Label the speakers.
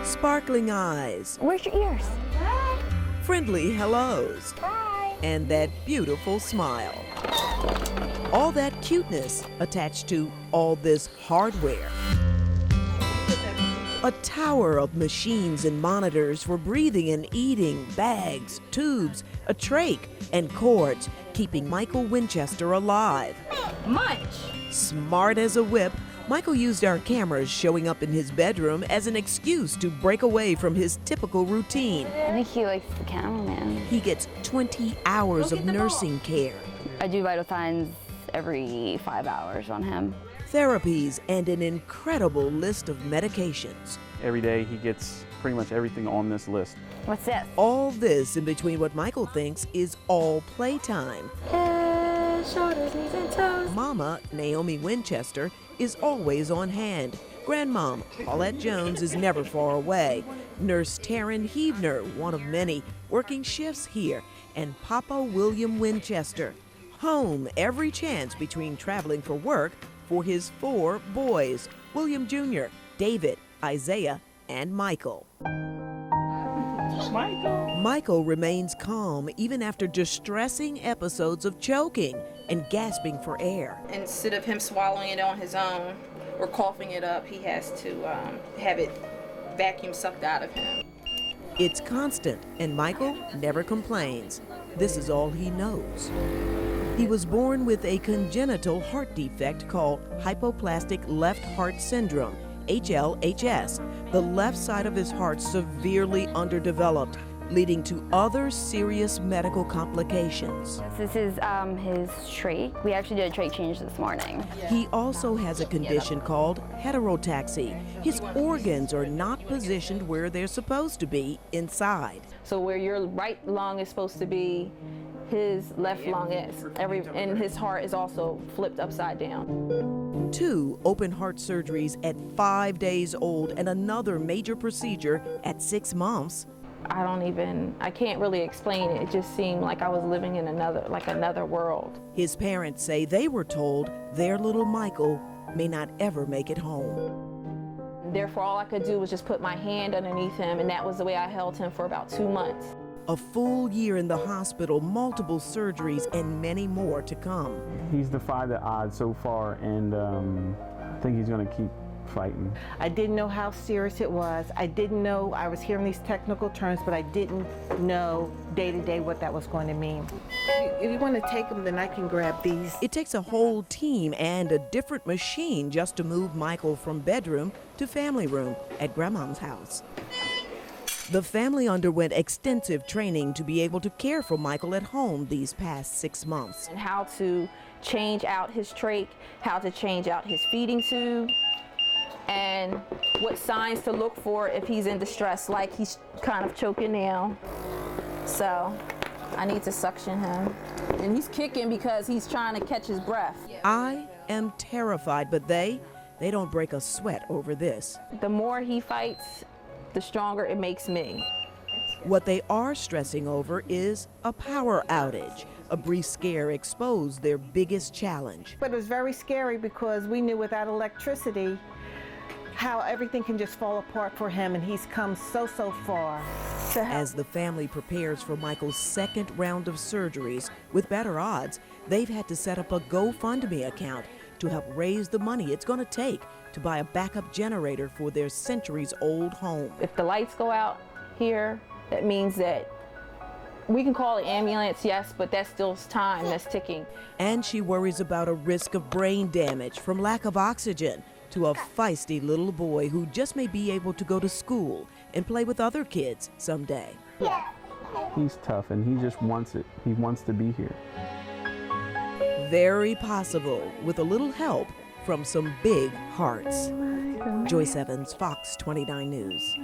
Speaker 1: sparkling eyes,
Speaker 2: Where's your ears?
Speaker 1: friendly hellos, and that beautiful smile. All that cuteness attached to all this hardware. A tower of machines and monitors for breathing and eating, bags, tubes, a trach, and cords, keeping Michael Winchester alive.
Speaker 2: Munch.
Speaker 1: Smart as a whip, Michael used our cameras showing up in his bedroom as an excuse to break away from his typical routine.
Speaker 2: I think he likes the cameraman.
Speaker 1: He gets 20 hours of nursing care,
Speaker 2: I do vital signs every 5 hours on him.
Speaker 1: therapies, and an incredible list of medications.
Speaker 3: Every day he gets pretty much everything on this list.
Speaker 2: What's this?
Speaker 1: All this in between what Michael thinks is all playtime.
Speaker 2: Head, shoulders, knees, and toes.
Speaker 1: Mama, Naomi Winchester, is always on hand. Grandmom, Paulette Jones, is never far away. Nurse Taryn Heavner, one of many, working shifts here. And Papa William Winchester, home every chance between traveling for work for his 4 boys, William Jr., David, Isaiah, and Michael. Michael remains calm even after distressing episodes of choking and gasping for air.
Speaker 4: Instead of him swallowing it on his own or coughing it up, he has to have it vacuum sucked out of him.
Speaker 1: It's constant, and Michael never complains. This is all he knows. He was born with a congenital heart defect called hypoplastic left heart syndrome, HLHS. The left side of his heart severely underdeveloped, leading to other serious medical complications.
Speaker 2: This is his trach. We actually did a trach change this morning.
Speaker 1: He also has a condition called heterotaxy. His organs are not positioned where they're supposed to be inside.
Speaker 5: So where your right lung is supposed to be, his left lung is. And his heart is also flipped upside down.
Speaker 1: 2 open heart surgeries at 5 days old and another major procedure at 6 months.
Speaker 5: I can't really explain it. It just seemed like I was living in another world.
Speaker 1: His parents say they were told their little Michael may not ever make it home.
Speaker 5: Therefore, all I could do was just put my hand underneath him, and that was the way I held him for about 2 months.
Speaker 1: A full year in the hospital, multiple surgeries, and many more to come.
Speaker 3: He's defied the odds so far, and I think he's going to keep fighting.
Speaker 6: I didn't know how serious it was. I didn't know, I was hearing these technical terms, but I didn't know day to day what that was going to mean. If you want to take them, then I can grab these.
Speaker 1: It takes a whole team and a different machine just to move Michael from bedroom to family room at Grandma's house. The family underwent extensive training to be able to care for Michael at home these past 6 months.
Speaker 5: And how to change out his trach, how to change out his feeding tube, and what signs to look for if he's in distress, like he's kind of choking now. So I need to suction him. And he's kicking because he's trying to catch his breath.
Speaker 1: I am terrified, but they don't break a sweat over this.
Speaker 5: The more he fights, the stronger it makes me.
Speaker 1: What they are stressing over is a power outage. A brief scare exposed their biggest challenge.
Speaker 6: But it was very scary because we knew without electricity how everything can just fall apart for him, and he's come so far.
Speaker 1: As the family prepares for Michael's second round of surgeries, with better odds, they've had to set up a GoFundMe account to help raise the money it's going to take to buy a backup generator for their centuries-old home.
Speaker 5: If the lights go out here, that means that we can call an ambulance, yes, but that's still time that's ticking.
Speaker 1: And she worries about a risk of brain damage from lack of oxygen to a feisty little boy who just may be able to go to school and play with other kids someday.
Speaker 3: He's tough, and he just wants it. He wants to be here.
Speaker 1: Very possible with a little help from some big hearts. Joyce Evans, Fox 29 News.